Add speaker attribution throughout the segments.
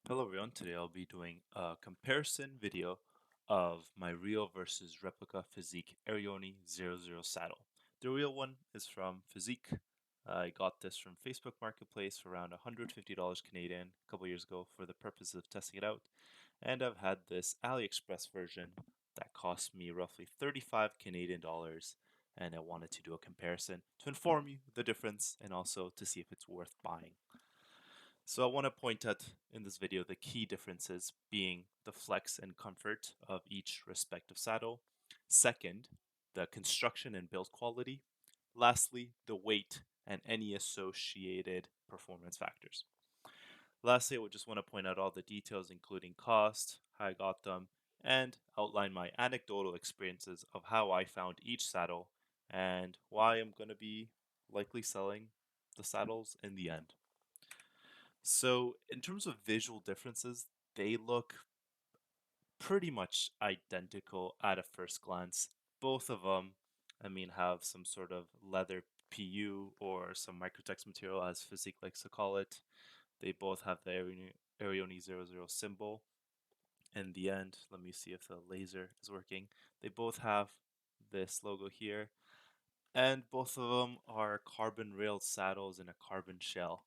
Speaker 1: Hello everyone, today I'll be doing a comparison video of my real versus replica Fizik Arione 00 saddle. The real one is from Fizik. I got this from Facebook Marketplace for around $150 Canadian a couple years ago for the purpose of testing it out. And I've had this Aliexpress version that cost me roughly 35 Canadian dollars, and I wanted to do a comparison to inform you the difference and also to see if it's worth buying. So I want to point out in this video the key differences being the flex and comfort of each respective saddle. Second, the construction and build quality. Lastly, the weight and any associated performance factors. Lastly, I would just want to point out all the details including cost, how I got them, and outline my anecdotal experiences of how I found each saddle and why I'm going to be likely selling the saddles in the end. So, in terms of visual differences, they look pretty much identical at a first glance. Both of them, have some sort of leather PU or some microtext material, as Fizik likes to call it. They both have the Arione 00 symbol. In the end, let me see if the laser is working. They both have this logo here, and both of them are carbon railed saddles in a carbon shell.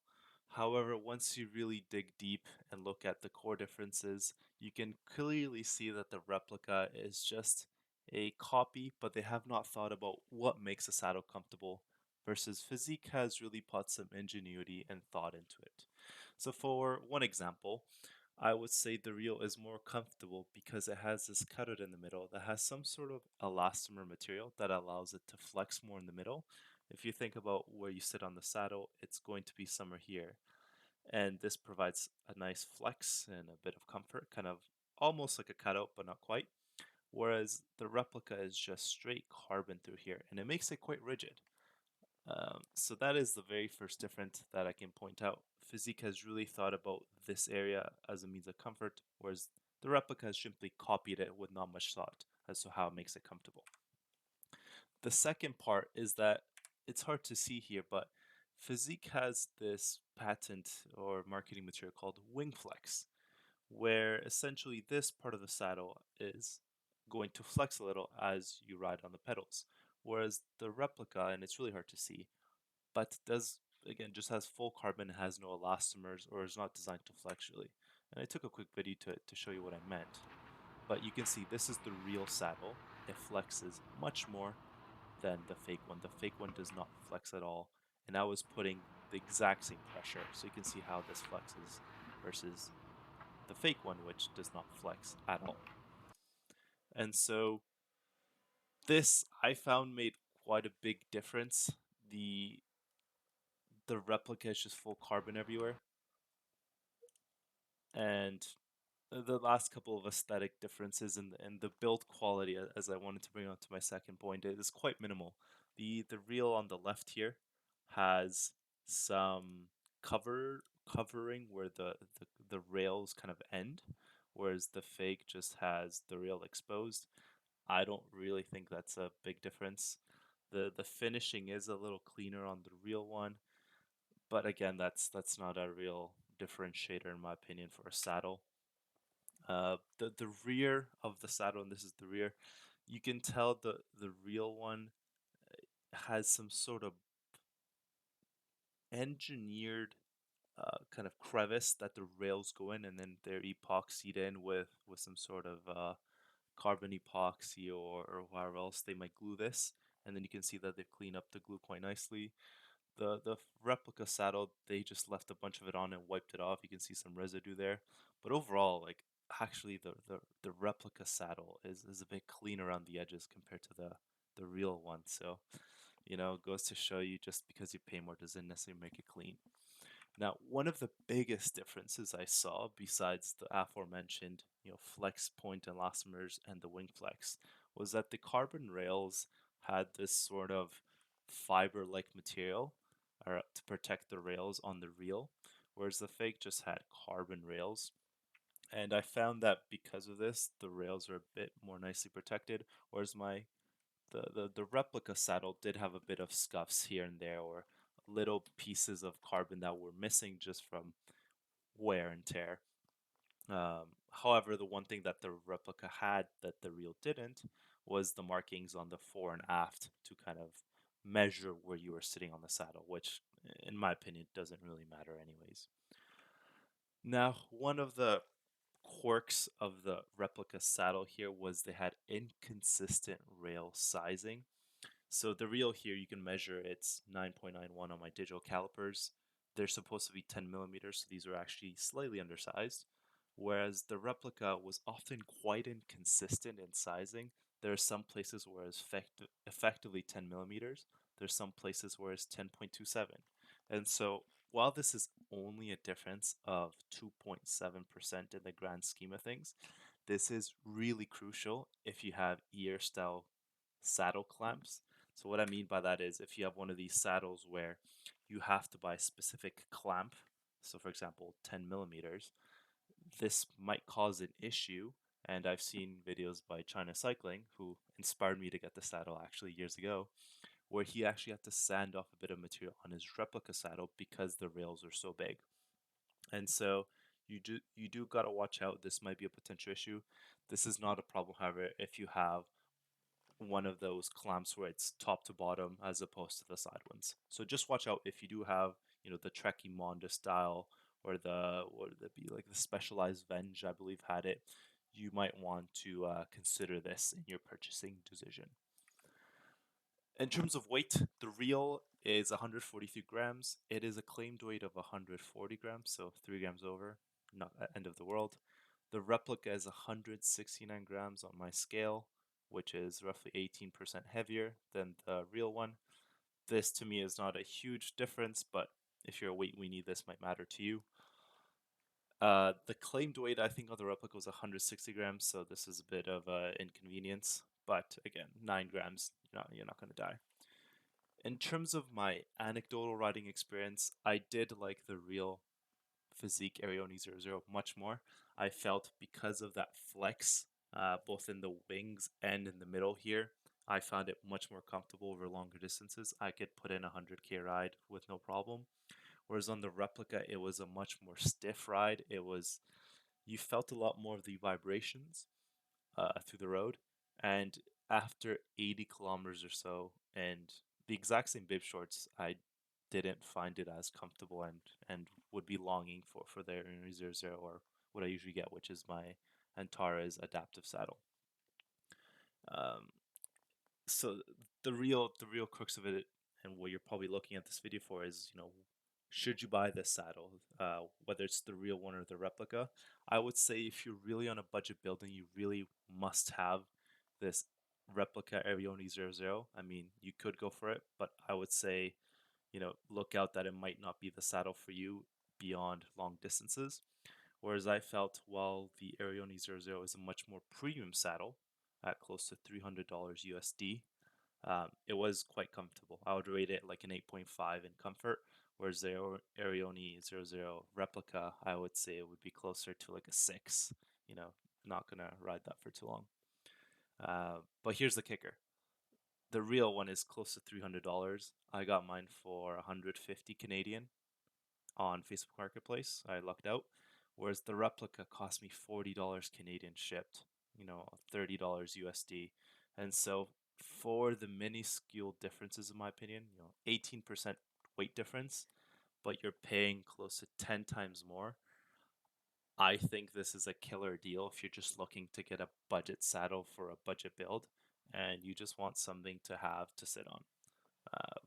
Speaker 1: However, once you really dig deep and look at the core differences, you can clearly see that the replica is just a copy, but they have not thought about what makes a saddle comfortable, versus Fizik has really put some ingenuity and thought into it. So for one example, I would say the Rio is more comfortable because it has this cutout in the middle that has some sort of elastomer material that allows it to flex more in the middle. If you think about where you sit on the saddle, it's going to be somewhere here. And this provides a nice flex and a bit of comfort, kind of almost like a cutout, but not quite. Whereas the replica is just straight carbon through here, and it makes it quite rigid. So that is the very first difference that I can point out. Fizik has really thought about this area as a means of comfort, whereas the replica has simply copied it with not much thought as to how it makes it comfortable. The second part is that it's hard to see here, but Fizik has this patent or marketing material called Wingflex, where essentially this part of the saddle is going to flex a little as you ride on the pedals. Whereas the replica, and it's really hard to see, but does again just has full carbon, has no elastomers, or is not designed to flex really. And I took a quick video to show you what I meant. But you can see this is the real saddle. It flexes much more than the fake one. The fake one does not flex at all. And I was putting the exact same pressure. So you can see how this flexes versus the fake one, which does not flex at all. And so this I found made quite a big difference. The replica is just full carbon everywhere. And the last couple of aesthetic differences and the build quality, as I wanted to bring on to my second point, it is quite minimal. The reel on the left here has some covering where the rails kind of end, whereas the fake just has the rail exposed. I don't really think that's a big difference. The finishing is a little cleaner on the real one, but again, that's not a real differentiator in my opinion for a saddle. The rear of the saddle, and this is the rear, you can tell the real one has some sort of engineered kind of crevice that the rails go in, and then they're epoxied in with some sort of carbon epoxy or whatever else they might glue this. And then you can see that they've cleaned up the glue quite nicely. The replica saddle, they just left a bunch of it on and wiped it off. You can see some residue there. But overall, like actually the replica saddle is a bit cleaner around the edges compared to the real one. So, it goes to show you just because you pay more doesn't necessarily make it clean. Now, one of the biggest differences I saw, besides the aforementioned, flex point elastomers and the wing flex, was that the carbon rails had this sort of fiber-like material to protect the rails on the reel, whereas the fake just had carbon rails. And I found that because of this, the rails are a bit more nicely protected, whereas the replica saddle did have a bit of scuffs here and there, or little pieces of carbon that were missing just from wear and tear. However, the one thing that the replica had that the real didn't was the markings on the fore and aft to kind of measure where you were sitting on the saddle, which, in my opinion, doesn't really matter anyways. Now, one of the quirks of the replica saddle here was they had inconsistent rail sizing. So the reel here, you can measure it's 9.91 on my digital calipers. They're supposed to be 10 millimeters, so these are actually slightly undersized. Whereas the replica was often quite inconsistent in sizing. There are some places where it's effectively 10 millimeters. There's some places where it's 10.27. And so while this is only a difference of 2.7% in the grand scheme of things, this is really crucial if you have ear style saddle clamps. So what I mean by that is if you have one of these saddles where you have to buy a specific clamp, so for example 10 millimeters, this might cause an issue. And I've seen videos by China Cycling, who inspired me to get the saddle actually years ago, where he actually had to sand off a bit of material on his replica saddle because the rails are so big. And so you do gotta watch out. This might be a potential issue. This is not a problem, however, if you have one of those clamps where it's top to bottom as opposed to the side ones. So just watch out if you do have, the Trekkie Monda style or the what would it be like the Specialized Venge, I believe had it. You might want to consider this in your purchasing decision. In terms of weight, the reel is 143 grams. It is a claimed weight of 140 grams, so 3 grams over, not end of the world. The replica is 169 grams on my scale, which is roughly 18% heavier than the real one. This to me is not a huge difference, but if you're a weight weenie, this might matter to you. The claimed weight, I think, on the replica was 160 grams, so this is a bit of an inconvenience. But again, 9 grams, you're not going to die. In terms of my anecdotal riding experience, I did like the real Fizik Arione 00 much more. I felt because of that flex, both in the wings and in the middle here, I found it much more comfortable over longer distances. I could put in a 100K ride with no problem. Whereas on the replica, it was a much more stiff ride. You felt a lot more of the vibrations through the road. And after 80 kilometers or so, and the exact same bib shorts, I didn't find it as comfortable and would be longing for the Arione 00 or what I usually get, which is my Antares adaptive saddle. Um, so the real crux of it and what you're probably looking at this video for is, should you buy this saddle, whether it's the real one or the replica? I would say if you're really on a budget building, you really must have this replica Arione 00. I mean, you could go for it, but I would say, look out that it might not be the saddle for you beyond long distances. Whereas I felt while the Arione 00 is a much more premium saddle at close to $300 USD, it was quite comfortable. I would rate it like an 8.5 in comfort, whereas the Arione 00 replica, I would say it would be closer to like a 6. You know, not gonna ride that for too long. But here's the kicker. The real one is close to $300. I got mine for 150 Canadian on Facebook Marketplace. I lucked out. Whereas the replica cost me $40 Canadian shipped, $30 USD. And so for the minuscule differences, in my opinion, 18% weight difference, but you're paying close to 10 times more. I think this is a killer deal if you're just looking to get a budget saddle for a budget build and you just want something to have to sit on. Uh,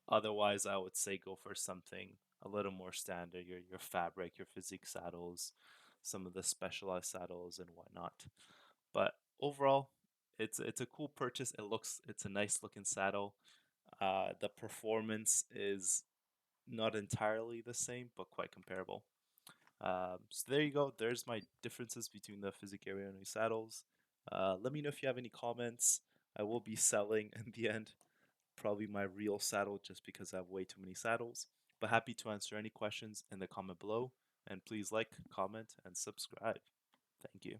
Speaker 1: Otherwise, I would say go for something a little more standard, your fabric, your Fizik saddles, some of the specialized saddles and whatnot. But overall, it's a cool purchase. It's a nice looking saddle. The performance is not entirely the same, but quite comparable. So there you go. There's my differences between the Fizik Arione saddles. Let me know if you have any comments. I will be selling in the end probably my real saddle just because I have way too many saddles. But happy to answer any questions in the comment below. And please like, comment, and subscribe. Thank you.